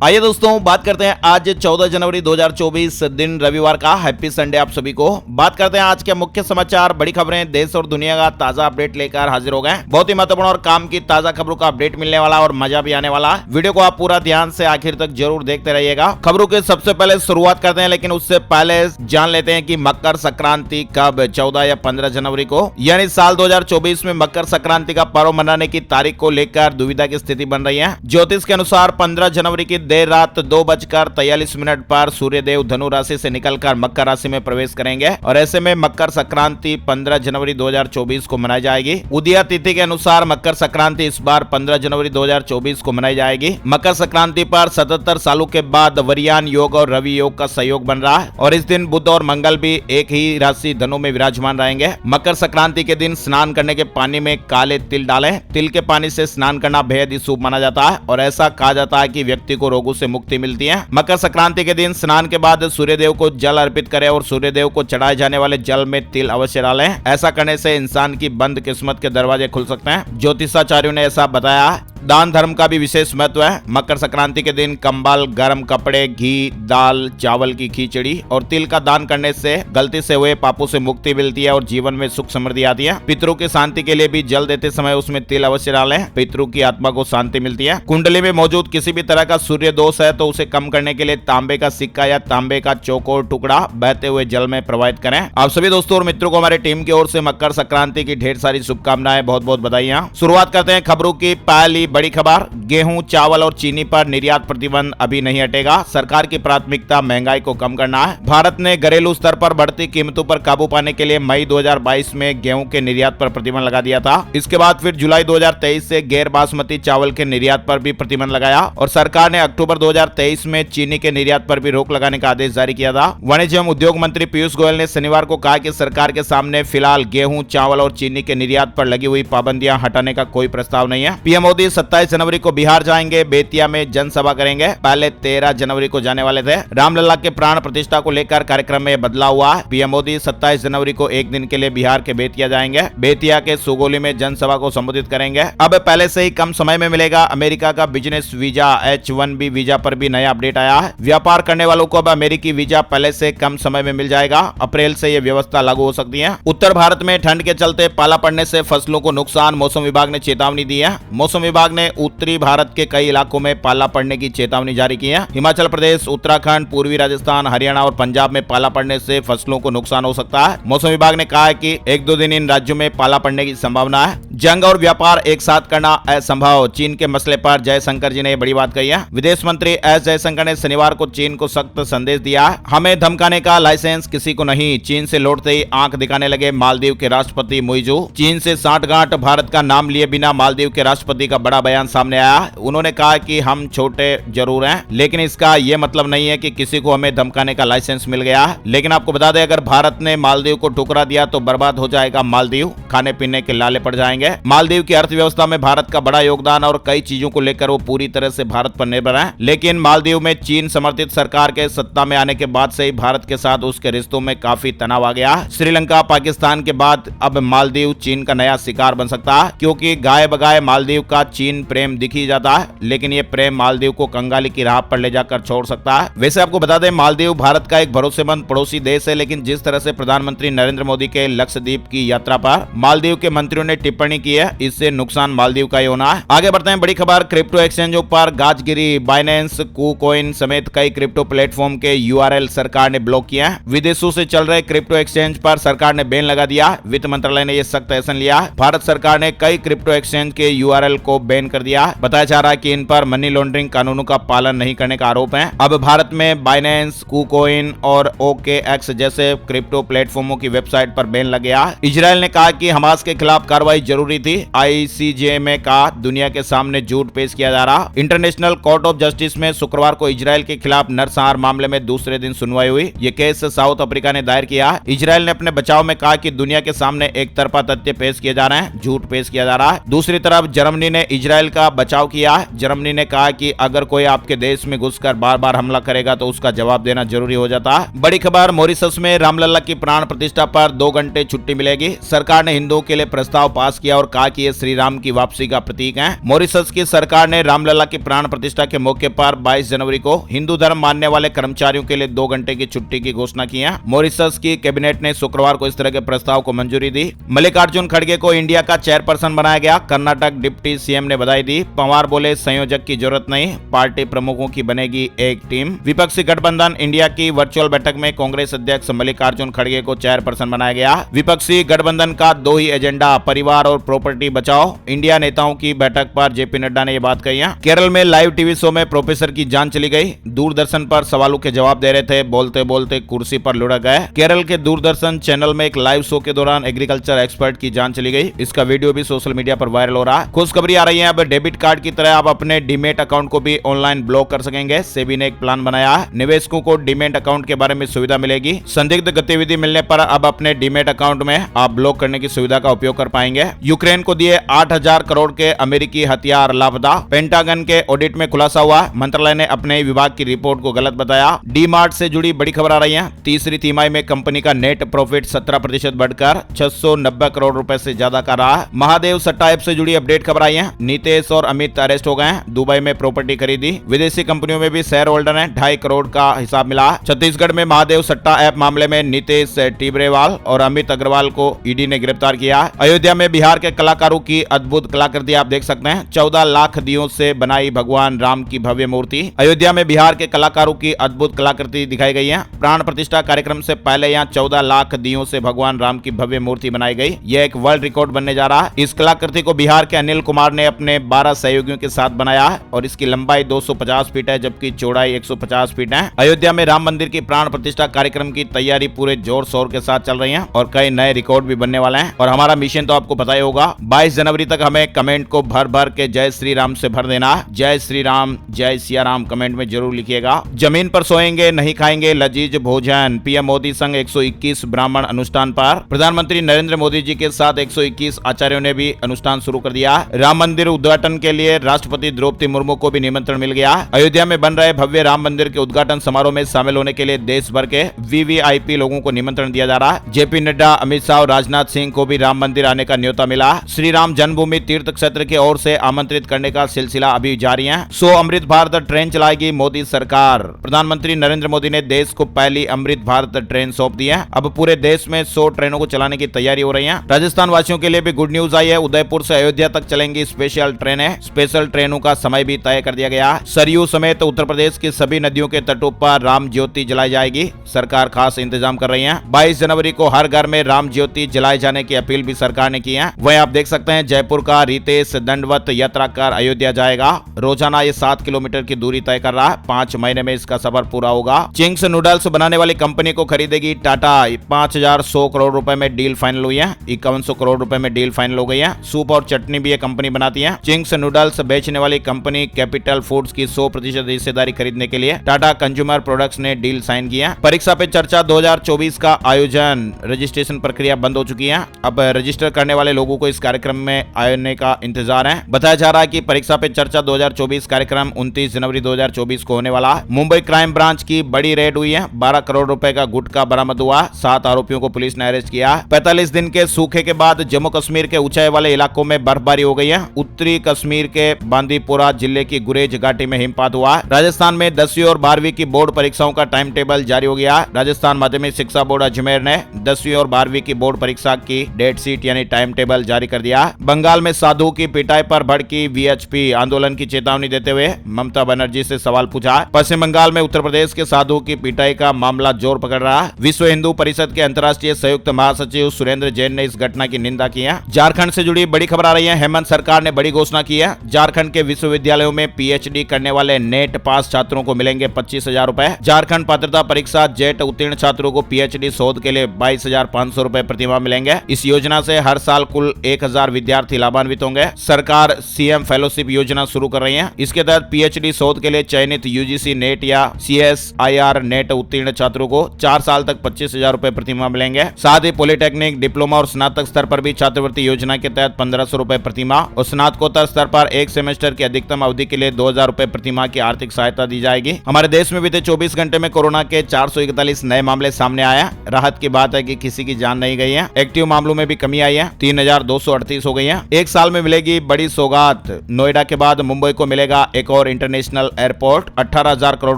आइए दोस्तों बात करते हैं आज 14 जनवरी 2024 दिन रविवार का। हैप्पी संडे आप सभी को। बात करते हैं आज के मुख्य समाचार, बड़ी खबरें, देश और दुनिया का ताजा अपडेट लेकर हाजिर हो गए। बहुत ही महत्वपूर्ण और काम की ताजा खबरों का अपडेट मिलने वाला और मजा भी आने वाला। वीडियो को आप पूरा ध्यान से आखिर तक जरूर देखते रहिएगा। खबरों के सबसे पहले शुरुआत करते हैं, लेकिन उससे पहले जान लेते हैं कि मकर संक्रांति कब 14 या 15 जनवरी को, यानी साल 2024 में मकर संक्रांति का पर्व मनाने की तारीख को लेकर दुविधा की स्थिति बन रही है। ज्योतिष के अनुसार 15 जनवरी की देर रात 2:43 पर सूर्यदेव धनु राशि से निकलकर मकर राशि में प्रवेश करेंगे और ऐसे में मकर संक्रांति 15 जनवरी 2024 को मनाई जाएगी। उदया तिथि के अनुसार मकर संक्रांति इस बार 15 जनवरी 2024 को मनाई जाएगी। मकर संक्रांति पर 77 सालों के बाद वरियान योग और रवि योग का सहयोग बन रहा है और इस दिन बुध और मंगल भी एक ही राशि धनु में विराजमान रहेंगे। मकर संक्रांति के दिन स्नान करने के पानी में काले तिल डालें। तिल के पानी से स्नान करना बेहद ही शुभ माना जाता है और ऐसा कहा जाता है कि व्यक्ति को रोगों से मुक्ति मिलती है। मकर संक्रांति के दिन स्नान के बाद सूर्यदेव को जल अर्पित करें और सूर्यदेव को चढ़ाए जाने वाले जल में तिल अवश्य डालें। ऐसा करने से इंसान की बंद किस्मत के दरवाजे खुल सकते हैं। ज्योतिषाचार्यों ने ऐसा बताया। दान धर्म का भी विशेष महत्व है। मकर संक्रांति के दिन कंबल, गर्म कपड़े, घी, दाल, चावल की खिचड़ी और तिल का दान करने से गलती से हुए पापों से मुक्ति मिलती है और जीवन में सुख समृद्धि आती है। पितरों की शांति के लिए भी जल देते समय उसमें तिल अवश्य डालें। पितरों की आत्मा को शांति मिलती है। कुंडली में मौजूद किसी भी तरह का सूर्य दोष है तो उसे कम करने के लिए तांबे का सिक्का या तांबे का चौकोर टुकड़ा बहते हुए जल में प्रवाहित करें। आप सभी दोस्तों और मित्रों को हमारे टीम की ओर से मकर संक्रांति की ढेर सारी शुभकामनाएं, बहुत बहुत बधाइयां। शुरुआत करते हैं खबरों की। पहली बड़ी खबर, गेहूं, चावल और चीनी पर निर्यात प्रतिबंध अभी नहीं हटेगा। सरकार की प्राथमिकता महंगाई को कम करना है। भारत ने घरेलू स्तर पर बढ़ती कीमतों पर काबू पाने के लिए मई 2022 में गेहूं के निर्यात पर प्रतिबंध लगा दिया था। इसके बाद फिर जुलाई 2023 से गैर बासमती चावल के निर्यात पर भी प्रतिबंध लगाया और सरकार ने अक्टूबर 2023 में चीनी के निर्यात पर भी रोक लगाने का आदेश जारी किया था। वाणिज्य एवं उद्योग मंत्री पीयूष गोयल ने शनिवार को कहा कि सरकार के सामने फिलहाल गेहूं, चावल और चीनी के निर्यात पर लगी हुई पाबंदियां हटाने का कोई प्रस्ताव नहीं है। पीएम मोदी 27 जनवरी को बिहार जाएंगे, बेतिया में जनसभा करेंगे। पहले 13 जनवरी को जाने वाले थे। रामलला के प्राण प्रतिष्ठा को लेकर कार्यक्रम में बदलाव हुआ। पीएम मोदी 27 जनवरी को एक दिन के लिए बिहार के बेतिया जाएंगे। बेतिया के सुगोली में जनसभा को संबोधित करेंगे। अब पहले से ही कम समय में मिलेगा अमेरिका का बिजनेस वीजा। H1B वीजा पर भी नया अपडेट आया है। व्यापार करने वालों को अब अमेरिकी वीजा पहले से कम समय में मिल जाएगा। अप्रैल से यह व्यवस्था लागू हो सकती है। उत्तर भारत में ठंड के चलते पाला पड़ने से फसलों को नुकसान, मौसम विभाग ने चेतावनी दी है। मौसम विभाग ने उत्तरी भारत के कई इलाकों में पाला पड़ने की चेतावनी जारी की है। हिमाचल प्रदेश, उत्तराखंड, पूर्वी राजस्थान, हरियाणा और पंजाब में पाला पड़ने से फसलों को नुकसान हो सकता है। मौसम विभाग ने कहा है कि 1-2 दिन इन राज्यों में पाला पड़ने की संभावना है। जंग और व्यापार एक साथ करना असंभव, चीन के मसले पर जयशंकर जी ने बड़ी बात कही है। विदेश मंत्री एस जयशंकर ने शनिवार को चीन को सख्त संदेश दिया। हमें धमकाने का लाइसेंस किसी को नहीं। चीन से लौटते ही आंख दिखाने लगे मालदीव के राष्ट्रपति मुइजू। चीन से सांठगांठ, भारत का नाम लिए बिना मालदीव के राष्ट्रपति का बड़ा बयान सामने आया। उन्होंने कहा कि हम छोटे जरूर हैं, लेकिन इसका यह मतलब नहीं है कि किसी को हमें धमकाने का लाइसेंस मिल गया है। लेकिन आपको बता दें, अगर भारत ने मालदीव को ठुकरा दिया तो बर्बाद हो जाएगा मालदीव, खाने पीने के लाले पड़ जाएंगे। मालदीव की अर्थव्यवस्था में भारत का बड़ा योगदान और कई चीजों को लेकर वो पूरी तरह से भारत पर निर्भर है। लेकिन मालदीव में चीन समर्थित सरकार के सत्ता में आने के बाद से ही भारत के साथ उसके रिश्तों में काफी तनाव आ गया। श्रीलंका, पाकिस्तान के बाद अब मालदीव चीन का नया शिकार बन सकता है, क्योंकि गाय बगाए मालदीव का चीन प्रेम दिख ही जाता है, लेकिन ये प्रेम मालदीव को कंगाली की राह पर ले जाकर छोड़ सकता है। वैसे आपको बता दें, मालदीव भारत का एक भरोसेमंद पड़ोसी देश है, लेकिन जिस तरह से प्रधानमंत्री नरेंद्र मोदी के लक्षद्वीप की यात्रा पर मालदीव के मंत्रियों ने टिप्पणी की है, इससे नुकसान मालदीव का ही होना है। आगे बढ़ते हैं, बड़ी खबर, क्रिप्टो एक्सचेंजों पर गाज गिरी। बाइनेंस, KuCoin समेत कई क्रिप्टो प्लेटफॉर्म के URL सरकार ने ब्लॉक किए हैं। विदेशों से चल रहे क्रिप्टो एक्सचेंज पर सरकार ने बैन लगा दिया। वित्त मंत्रालय ने यह सख्त एक्शन लिया। भारत सरकार ने कई क्रिप्टो एक्सचेंज के URL को बैन कर दिया। बताया जा रहा है कि इन पर मनी लॉन्ड्रिंग कानूनों का पालन नहीं करने का आरोप है। अब भारत में बाइनेंस, KuCoin और OKX जैसे क्रिप्टो प्लेटफॉर्मों की वेबसाइट पर बैन लग गया। इजराइल ने कहा कि हमास के खिलाफ कार्रवाई जरूरी थी। ICJ में कहा दुनिया के सामने झूठ पेश किया जा रहा। इंटरनेशनल कोर्ट ऑफ जस्टिस में शुक्रवार को इजराइल के खिलाफ नरसंहार मामले में दूसरे दिन सुनवाई हुई। ये केस साउथ अफ्रीका ने दायर किया। इजराइल ने अपने बचाव में कहा कि दुनिया के सामने एक तरफा तथ्य पेश किए जा रहे हैं, झूठ पेश किया जा रहा है। दूसरी तरफ जर्मनी ने इजराइल का बचाव किया। जर्मनी ने कहा कि अगर कोई आपके देश में घुसकर बार बार हमला करेगा तो उसका जवाब देना जरूरी हो जाता है। बड़ी खबर, मॉरिशस में रामलला की प्राण प्रतिष्ठा पर 2 घंटे छुट्टी मिलेगी। सरकार ने हिंदुओं के लिए प्रस्ताव पास किया और कहा कि ये श्री राम की वापसी का प्रतीक है। मॉरिशस की सरकार ने रामलला की प्राण प्रतिष्ठा के मौके पर 22 जनवरी को हिंदू धर्म मानने वाले कर्मचारियों के लिए 2 घंटे की छुट्टी की घोषणा की है। मॉरिशस की कैबिनेट ने शुक्रवार को इस तरह के प्रस्ताव को मंजूरी दी। मल्लिकार्जुन खड़गे को इंडिया का चेयरपर्सन बनाया गया। कर्नाटक डिप्टी सीएम ने बधाई दी। पवार बोले संयोजक की जरूरत नहीं, पार्टी प्रमुखों की बनेगी एक टीम। विपक्षी गठबंधन इंडिया की वर्चुअल बैठक में कांग्रेस अध्यक्ष मल्लिकार्जुन खड़गे को चेयरपर्सन बनाया गया। विपक्षी गठबंधन का 2 ही एजेंडा, परिवार और प्रॉपर्टी बचाओ। इंडिया नेताओं की बैठक पर जेपी नड्डा ने यह बात कही है। केरल में लाइव टीवी शो में प्रोफेसर की जान चली गई। दूरदर्शन पर सवालों के जवाब दे रहे थे, बोलते बोलते कुर्सी पर लुढ़क गए। केरल के दूरदर्शन चैनल में एक लाइव शो के दौरान एग्रीकल्चर एक्सपर्ट की जान चली गई। इसका वीडियो भी सोशल मीडिया पर वायरल हो रहा है। खुशखबरी आ रही है, अब डेबिट कार्ड की तरह आप अपने डीमेट अकाउंट को भी ऑनलाइन ब्लॉक कर सकेंगे। सेबी ने एक प्लान बनाया है। निवेशकों को डीमेट अकाउंट के बारे में सुविधा मिलेगी। संदिग्ध गतिविधि मिलने पर अब अपने डीमेट अकाउंट में आप ब्लॉक करने की सुविधा का उपयोग कर पाएंगे। यूक्रेन को दिए 8,000 करोड़ के अमेरिकी हथियार लापता। पेंटागन के ऑडिट में खुलासा हुआ। मंत्रालय ने अपने विभाग की रिपोर्ट को गलत बताया। डी मार्ट से जुड़ी बड़ी खबर आ रही है। तीसरी तिमाही में कंपनी का नेट प्रॉफिट 17% बढ़कर 690 करोड़ रुपए से ज्यादा का रहा। महादेव सट्टा ऐप से जुड़ी अपडेट खबर आई है। नीतीश और अमित अरेस्ट हो गए। दुबई में प्रॉपर्टी खरीदी। विदेशी कंपनियों में भी शेयर होल्डर है। 2.5 करोड़ का हिसाब मिला। छत्तीसगढ़ में महादेव सट्टा ऐप मामले में नीतीश टिब्रेवाल और अमित अग्रवाल को ईडी ने गिरफ्तार किया। अयोध्या में बिहार के कलाकारों की अद्भुत कलाकृति आप देख सकते हैं। 14 लाख दियों से बनाई भगवान राम की भव्य मूर्ति। अयोध्या में बिहार के कलाकारों की अद्भुत कलाकृति दिखाई गई है। प्राण प्रतिष्ठा कार्यक्रम से पहले यहाँ 14 लाख दियों से भगवान राम की भव्य मूर्ति बनाई गई। यह एक वर्ल्ड रिकॉर्ड बनने जा रहा है। इस कलाकृति को बिहार के अनिल कुमार ने अपने 12 सहयोगियों के साथ बनाया है और इसकी लंबाई 250 फीट है जबकि चौड़ाई 150 फीट है। अयोध्या में राम मंदिर की प्राण प्रतिष्ठा कार्यक्रम की तैयारी पूरे जोर शोर के साथ चल रही है और कई नए रिकॉर्ड भी बनने वाले हैं। और हमारा मिशन तो आपको पता ही होगा, 22 जनवरी तक हमें कमेंट को भर भर के जय श्री राम से भर देना। जय श्री राम, जय सिया राम कमेंट में जरूर लिखिएगा। जमीन पर सोएंगे नहीं खाएंगे लजीज भोजन। पीएम मोदी संग 121 ब्राह्मण अनुष्ठान पर। प्रधानमंत्री नरेंद्र मोदी जी के साथ 121 आचार्यों ने भी अनुष्ठान शुरू कर दिया। राम मंदिर उद्घाटन के लिए राष्ट्रपति द्रौपदी मुर्मू को भी निमंत्रण मिल गया। अयोध्या में बन रहे भव्य राम मंदिर के उद्घाटन समारोह में शामिल होने के लिए देश भर के वीवीआईपी लोगों को निमंत्रण दिया जा रहा है। जेपी नड्डा, अमित शाह और राजनाथ सिंह को भी राम मंदिर आने का न्योता मिला। श्री राम जन्मभूमि तीर्थ क्षेत्र की ओर से आमंत्रित करने का सिलसिला अभी जारी है। 100 अमृत भारत ट्रेन चलाएगी मोदी सरकार। प्रधानमंत्री नरेंद्र मोदी ने देश को पहली अमृत भारत ट्रेन सौंप दी है। अब पूरे देश में 100 ट्रेनों को चलाने की तैयारी हो रही है। राजस्थान वासियों के लिए भी गुड न्यूज आई है। उदयपुर से अयोध्या तक चलेंगी स्पेशल ट्रेनें। स्पेशल ट्रेनों का समय भी तय कर दिया गया। सरयू समेत उत्तर प्रदेश की सभी नदियों के तटों पर राम ज्योति जलाई जाएगी। सरकार खास इंतजाम कर रही है। 22 जनवरी को हर घर में राम ज्योति जलाए जाने की अपील भी सरकार ने की है। वहीं आप देख सकते हैं जयपुर का रितेश दंडवत यात्रा कर अयोध्या जाएगा। रोजाना ये 7 किलोमीटर की दूरी तय कर रहा है। 5 महीने में इसका सफर पूरा होगा। चिंग्स नूडल्स बनाने वाली कंपनी को खरीदेगी टाटा। 5,100 करोड़ रुपए में डील फाइनल हुई है। 5100 करोड़ रुपए में डील फाइनल हो गई है। सूप और चटनी भी ये कंपनी बनाती है। चिंग्स नूडल्स बेचने वाली कंपनी कैपिटल फूड्स की 100% हिस्सेदारी खरीदने के लिए टाटा कंज्यूमर प्रोडक्ट्स ने डील साइन किया। परीक्षा पे चर्चा 2024 का आयोजन, रजिस्ट्रेशन प्रक्रिया बंद हो चुकी है। अब रजिस्टर करने वाले लोगों को इस कार्यक्रम में आने का इंतजार है। बताया जा रहा है कि परीक्षा पे चर्चा 2024 कार्यक्रम 29 जनवरी 2024 को होने वाला है। मुंबई क्राइम ब्रांच की बड़ी रेड हुई है। 12 करोड़ रुपए का गुटखा बरामद हुआ। 7 आरोपियों को पुलिस ने अरेस्ट किया। 45 दिन के सूखे के बाद जम्मू कश्मीर के ऊंचाई वाले इलाकों में बर्फबारी हो गई है। उत्तरी कश्मीर के बांदीपुरा जिले की गुरेज घाटी में हिमपात हुआ। राजस्थान में 10वीं और 12वीं की बोर्ड परीक्षाओं का टाइम टेबल जारी हो गया। राजस्थान माध्यमिक शिक्षा बोर्ड अजमेर ने 10वीं और 12वीं की बोर्ड परीक्षा की डेट शीट यानी टाइम टेबल जारी कर दिया। बंगाल में साधु की पिटाई पर भड़की वीएचपी आंदोलन की चेतावनी देते हुए ममता बनर्जी से सवाल पूछा। पश्चिम बंगाल में उत्तर प्रदेश के साधु की पिटाई का मामला जोर पकड़ रहा है। विश्व हिंदू परिषद के अंतर्राष्ट्रीय संयुक्त महासचिव सुरेंद्र जैन ने इस घटना की निंदा की है। झारखंड से जुड़ी बड़ी खबर आ रही है। हेमंत सरकार ने बड़ी घोषणा की है। झारखंड के विश्वविद्यालयों में पीएचडी करने वाले नेट पास छात्रों को मिलेंगे 25,000 रुपए। झारखंड पात्रता परीक्षा जेट उत्तीर्ण छात्रों को पीएचडी शोध के लिए 22,500 रुपए प्रतिमाह मिलेंगे। इस योजना से हर साल कुल 1,000 विद्यार्थी लाभान्वित होंगे। सरकार सीएम फेलोशिप योजना शुरू कर रही है। इसके तहत पीएचडी शोध के लिए चयनित यूजीसी नेट या सीएसआईआर नेट उत्तीर्ण छात्रों को 4 साल तक 25,000 रुपए प्रतिमाह मिलेंगे। साथ ही पॉलिटेक्निक, डिप्लोमा और स्नातक स्तर पर भी छात्रवृत्ति योजना के तहत 1,500 रुपए प्रतिमाह और स्नातकोत्तर स्तर पर एक सेमेस्टर की अधिकतम अवधि के लिए 2,000 रुपए प्रतिमाह की आर्थिक सहायता दी जाएगी। हमारे देश में बीते 24 घंटे में कोरोना के 441 नए मामले सामने आया। राहत की बात है कि किसी की जान नहीं गई है। एक्टिव मामलों में भी कमी आई है, 3,238 हो गई है। एक साल में मिलेगी बड़ी सौगात। नोएडा के बाद मुंबई को मिलेगा एक और इंटरनेशनल एयरपोर्ट 18,000 करोड़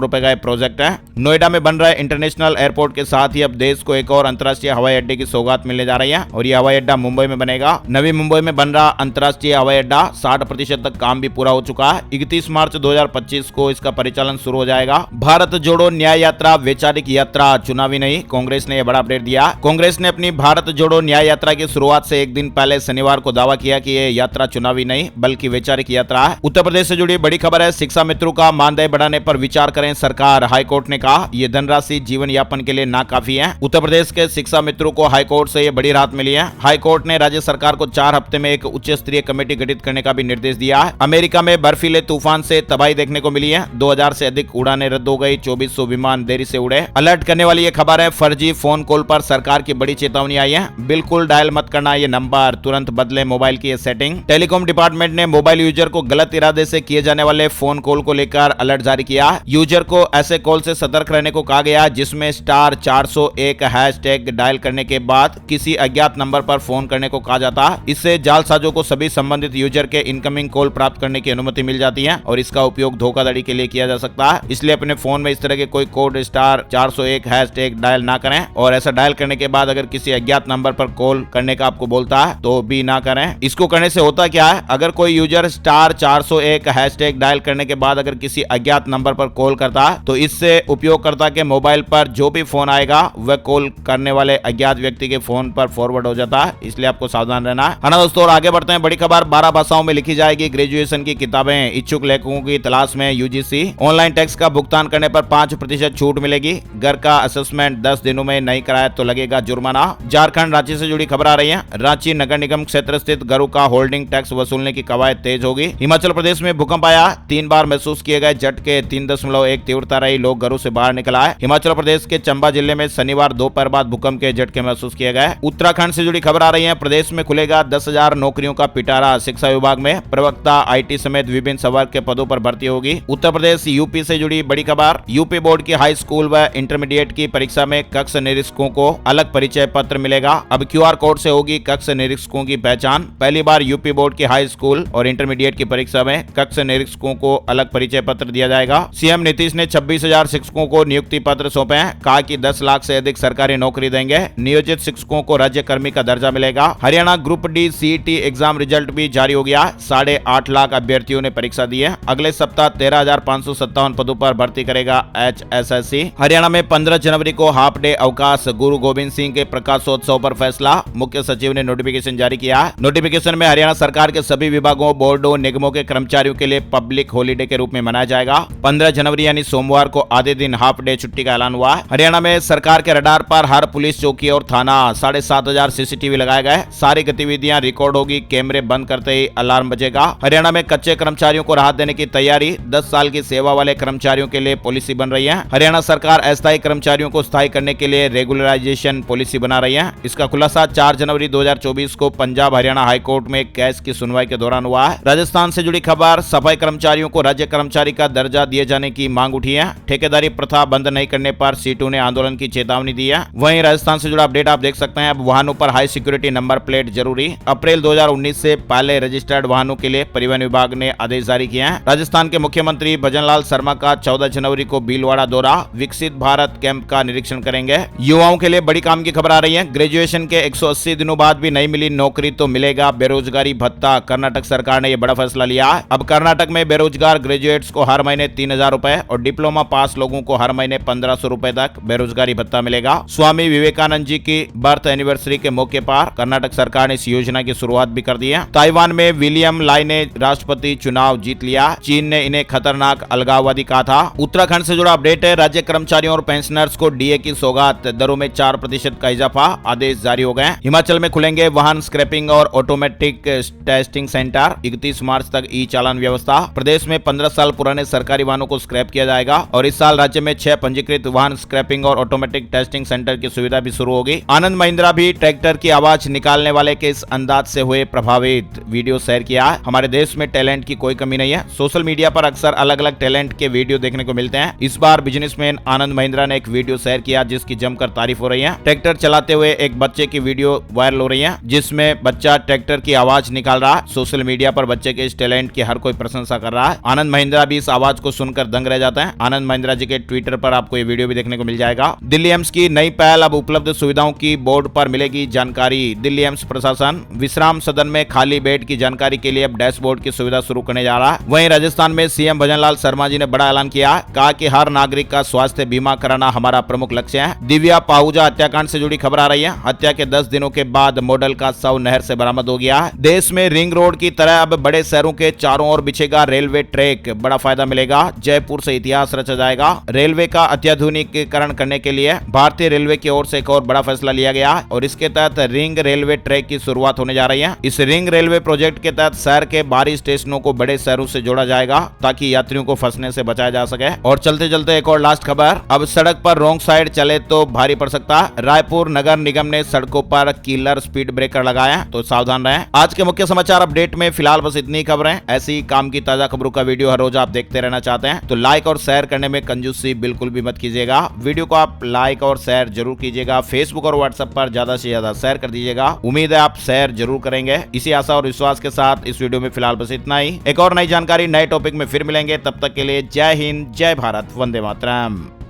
रुपए का प्रोजेक्ट है। नोएडा में बन रहे इंटरनेशनल एयरपोर्ट के साथ ही अब देश को एक और अंतर्राष्ट्रीय हवाई अड्डे की सौगात मिलने जा रही है और ये हवाई अड्डा मुंबई में बनेगा। नवी मुंबई में बन रहा अंतर्राष्ट्रीय हवाई अड्डा 60% तक काम भी पूरा हो चुका है। 31 मार्च 2025 को इसका परिचालन शुरू हो जाएगा। भारत जोड़ो न्याय यात्रा वैचारिक यात्रा, चुनावी नहीं, कांग्रेस ने यह बड़ा अपडेट दिया। कांग्रेस ने अपनी भारत जोड़ो न्याय यात्रा की शुरुआत से एक दिन पहले शनिवार को दावा किया कि यह यात्रा चुनावी नहीं बल्कि वैचारिक यात्रा है। उत्तर प्रदेश से जुड़ी बड़ी खबर है, शिक्षा मित्रों का मानदेय बढ़ाने पर विचार करें सरकार। हाईकोर्ट ने कहा यह धनराशि जीवन यापन के लिए ना काफी है। उत्तर प्रदेश के शिक्षा मित्रों को हाईकोर्ट से यह बड़ी राहत मिली है। हाईकोर्ट ने राज्य सरकार को 4 हफ्ते में एक उच्च स्तरीय कमेटी गठित करने का भी निर्देश दिया है। अमेरिका में बर्फीले तूफान से तबाही देखने को मिली है। 2000 से अधिक उड़ानें रद्द हो गई, 2400 विमान देरी से उड़े। अलर्ट करने वाली ये खबर है, फर्जी फोन कॉल पर सरकार की बड़ी चेतावनी आई है। बिल्कुल डायल मत करना ये नंबर, तुरंत बदले मोबाइल की ये सेटिंग। टेलीकॉम डिपार्टमेंट ने मोबाइल यूजर को गलत इरादे से किए जाने वाले फोन कॉल को लेकर अलर्ट जारी किया। यूजर को ऐसे कॉल से सतर्क रहने को कहा गया जिसमें *401 हैशटैग डायल करने के बाद किसी अज्ञात नंबर पर फोन करने को कहा जाता है। इससे जालसाजों को सभी संबंधित यूजर के इनकमिंग कॉल प्राप्त करने की अनुमति मिल जाती है और इसका उपयोग धोखाधड़ी के लिए किया जा सकता है। इसलिए अपने फोन में इस तरह के कोई कोड *401 हैशटैग डायल ना करें और ऐसा डायल करने के बाद अगर किसी अज्ञात नंबर पर कॉल करने का आपको बोलता है तो भी ना करें। इसको करने से होता क्या है, अगर कोई यूजर *401 हैशटैग डायल करने के बाद अगर किसी अज्ञात नंबर पर कॉल करता है तो इससे उपयोगकर्ता के मोबाइल पर जो भी फोन आएगा वह कॉल करने वाले अज्ञात व्यक्ति के फोन पर फॉरवर्ड हो जाता है। इसलिए आपको सावधान रहना है ना दोस्तों। और आगे बढ़ते हैं, बड़ी खबर, 12 भाषाओं में लिखी जाएगी ग्रेजुएशन की किताबें। इच्छुक लेखकों की तलाश में यूजीसी। ऑनलाइन टैक्स का भुगतान करने पर 5% छूट मिलेगी। घर का असेसमेंट 10 दिनों में नहीं कराया तो लगेगा जुर्माना। झारखंड रांची से जुड़ी खबर आ रही है। रांची नगर निगम क्षेत्र स्थित घरों का होल्डिंग टैक्स वसूलने की कवायद तेज होगी। हिमाचल प्रदेश में भूकंप आया, 3 बार महसूस किए गए झटके, 3.1 तीव्रता रही, लोग घरों से बाहर निकल आए। हिमाचल प्रदेश के चंबा जिले में शनिवार दोपहर बाद भूकंप के झटके महसूस किए गए। उत्तराखंड से जुड़ी खबर आ रही है। प्रदेश में खुलेगा 10,000 नौकरियों का पिटारा। शिक्षा विभाग में प्रवक्ता, आईटी समेत विभिन्न संवर्ग के पदों पर भर्ती होगी। उत्तर प्रदेश यूपी से जुड़ी बड़ी खबर, यूपी बोर्ड की हाई स्कूल व इंटरमीडिएट की परीक्षा में कक्ष निरीक्षकों को अलग परिचय पत्र मिलेगा। अब QR कोड से होगी कक्ष निरीक्षकों की पहचान। पहली बार यूपी बोर्ड की हाई स्कूल और इंटरमीडिएट की परीक्षा में कक्ष निरीक्षकों को अलग परिचय पत्र दिया जाएगा। सीएम नीतीश ने 26,000 शिक्षकों को नियुक्ति पत्र सौंपे हैं। कहा कि 10 लाख से अधिक सरकारी नौकरी देंगे। नियोजित शिक्षकों को राज्य कर्मी का दर्जा मिलेगा। Haryana group D CET exam result भी जारी हो गया। 8.5 लाख अभ्यर्थियों ने परीक्षा दी है। अगले सप्ताह 13,557 पदों पर भर्ती करेगा HSSC। हरियाणा में 15 जनवरी को हाफ डे अवकाश। गुरु गोविंद सिंह के प्रकाशोत्सव पर फैसला। मुख्य सचिव ने नोटिफिकेशन जारी किया। नोटिफिकेशन में हरियाणा सरकार के सभी विभागों, बोर्डों, निगमों के कर्मचारियों के लिए पब्लिक हॉलीडे के रूप में मनाया जाएगा। 15 जनवरी यानी सोमवार को आधे दिन हाफ डे छुट्टी का ऐलान हुआ। हरियाणा में सरकार के रडार पर हर पुलिस चौकी और थाना, 7,500 CCTV लगाए गए। सारी गतिविधियां रिकॉर्ड होगी। कैमरे बंद करते ही अलार्म बजेगा। हरियाणा में कच्चे कर्मचारियों को राहत देने की तैयारी। 10 साल की सेवा वाले कर्मचारियों के लिए पॉलिसी बन रही है। हरियाणा सरकार अस्थायी कर्मचारियों को स्थायी करने के लिए रेगुलराइजेशन पॉलिसी बना रही है। इसका खुलासा 4 जनवरी 2024 को पंजाब हरियाणा हाईकोर्ट में केस की सुनवाई के दौरान हुआ है। राजस्थान से जुड़ी खबर, सफाई कर्मचारियों को राज्य कर्मचारी का दर्जा दिए जाने की मांग उठी है। ठेकेदारी प्रथा बंद नहीं करने पर सीटू ने आंदोलन की चेतावनी दी है। वहीं राजस्थान से जुड़ा अपडेट आप देख सकते हैं। अब वाहनों पर हाई सिक्योरिटी नंबर प्लेट जरूरी। अप्रैल 2019 से पहले रजिस्टर्ड वाहनों के लिए परिवहन विभाग ने आदेश जारी किए हैं। राजस्थान के मुख्यमंत्री भजनलाल शर्मा का 14 जनवरी को भीलवाड़ा दौरा। विकसित भारत कैंप का निरीक्षण करेंगे। युवाओं के लिए बड़ी काम की खबर आ रही है। ग्रेजुएशन के 180 दिनों बाद भी नहीं मिली नौकरी तो मिलेगा बेरोजगारी भत्ता। कर्नाटक सरकार ने यह बड़ा फैसला लिया। अब कर्नाटक में बेरोजगार ग्रेजुएट्स को हर महीने 3,000 रुपए और डिप्लोमा पास लोगों को हर महीने 1,500 रुपए तक बेरोजगारी भत्ता मिलेगा। स्वामी विवेकानंद जी की बर्थ एनिवर्सरी के मौके पर कर्नाटक सरकार ने इस योजना की शुरुआत भी कर दी है। ताइवान में विलियम लाई ने राष्ट्रपति चुनाव जीत लिया। चीन ने इन्हें खतरनाक अलगाववादी कहा था। उत्तराखंड से जुड़ा अपडेट है। राज्य कर्मचारियों और पेंशनर्स को DA की सौगात, दरों में 4% का इजाफा। आदेश जारी हो गए। हिमाचल में खुलेंगे वाहन स्क्रैपिंग और ऑटोमेटिक टेस्टिंग सेंटर। 31 मार्च तक ई चालान व्यवस्था। प्रदेश में 15 साल पुराने सरकारी वाहनों को स्क्रैप किया जाएगा और इस साल राज्य में 6 पंजीकृत वाहन स्क्रैपिंग और ऑटोमेटिक टेस्टिंग सेंटर की सुविधा भी शुरू होगी। आनंद महिंद्रा भी ट्रैक्टर की आवाज निकालने वाले के इस अंदाज से हुए प्रभावित। वीडियो शेयर किया। हमारे देश में टैलेंट की कोई कमी नहीं है। सोशल मीडिया पर अक्सर अलग अलग टैलेंट के वीडियो देखने को मिलते हैं। इस बार बिजनेसमैन आनंद महिंद्रा ने एक वीडियो शेयर किया जिसकी जमकर तारीफ हो रही है। ट्रैक्टर चलाते हुए एक बच्चे की वीडियो वायरल हो रही है जिसमें बच्चा ट्रैक्टर की आवाज निकाल रहा है। सोशल मीडिया पर बच्चे के इस टैलेंट की हर कोई प्रशंसा कर रहा है। है। आनंद महिंद्रा भी इस आवाज को सुनकर दंग रह जाते हैं। आनंद महिंद्रा जी के ट्विटर पर आपको ये वीडियो भी देखने को मिल जाएगा। दिल्ली एम्स की नई पहल, अब उपलब्ध सुविधाओं की बोर्ड पर मिलेगी जानकारी। दिल्ली एम्स प्रशासन विश्राम सदन में खाली बेड की जानकारी के लिए अब डैशबोर्ड की सुविधा शुरू करने जा रहा है। वहीं राजस्थान में सीएम भजनलाल शर्मा जी ने बड़ा ऐलान किया, कहा कि हर नागरिक का स्वास्थ्य बीमा कराना हमारा प्रमुख लक्ष्य है। दिव्या पाहुजा हत्याकांड से जुड़ी खबर आ रही है। हत्या के 10 दिनों के बाद मॉडल का शव नहर से बरामद हो गया है। देश में रिंग रोड की तरह अब बड़े शहरों के चारों ओर बिछेगा रेलवे ट्रैक, बड़ा फायदा मिलेगा। जयपुर से इतिहास रचा जाएगा। रेलवे का अत्याधुनिकीकरण करने के लिए भारतीय रेलवे की ओर से एक और बड़ा फैसला लिया गया और इसके तहत रिंग रेलवे ट्रैक की शुरुआत होने जा रही है। इस रिंग रेलवे प्रोजेक्ट के तहत शहर के बाहरी स्टेशनों को बड़े शहरों से जोड़ा जाएगा ताकि यात्रियों को फंसने से बचाया जा सके। और चलते चलते एक और लास्ट खबर, अब सड़क पर रॉन्ग साइड चले तो भारी पड़ सकता। रायपुर नगर निगम ने सड़कों पर किलर स्पीड ब्रेकर लगाया, तो सावधान रहें। आज के मुख्य समाचार अपडेट में फिलहाल बस इतनी खबरें। ऐसी काम की ताजा खबरों का वीडियो हर रोज आप देखते रहना चाहते हैं तो लाइक और शेयर करने में कंजूसी बिल्कुल भी मत कीजिएगा। वीडियो को आप लाइक और शेयर जरूर कीजिएगा। फेसबुक और व्हाट्सएप पर ज्यादा से ज्यादा शेयर कर दीजिएगा। उम्मीद है आप शेयर जरूर करेंगे। इसी आशा और विश्वास के साथ इस वीडियो में फिलहाल बस इतना ही। एक और नई जानकारी नए टॉपिक में फिर मिलेंगे। तब तक के लिए जय हिंद, जय भारत, वंदे मातरम।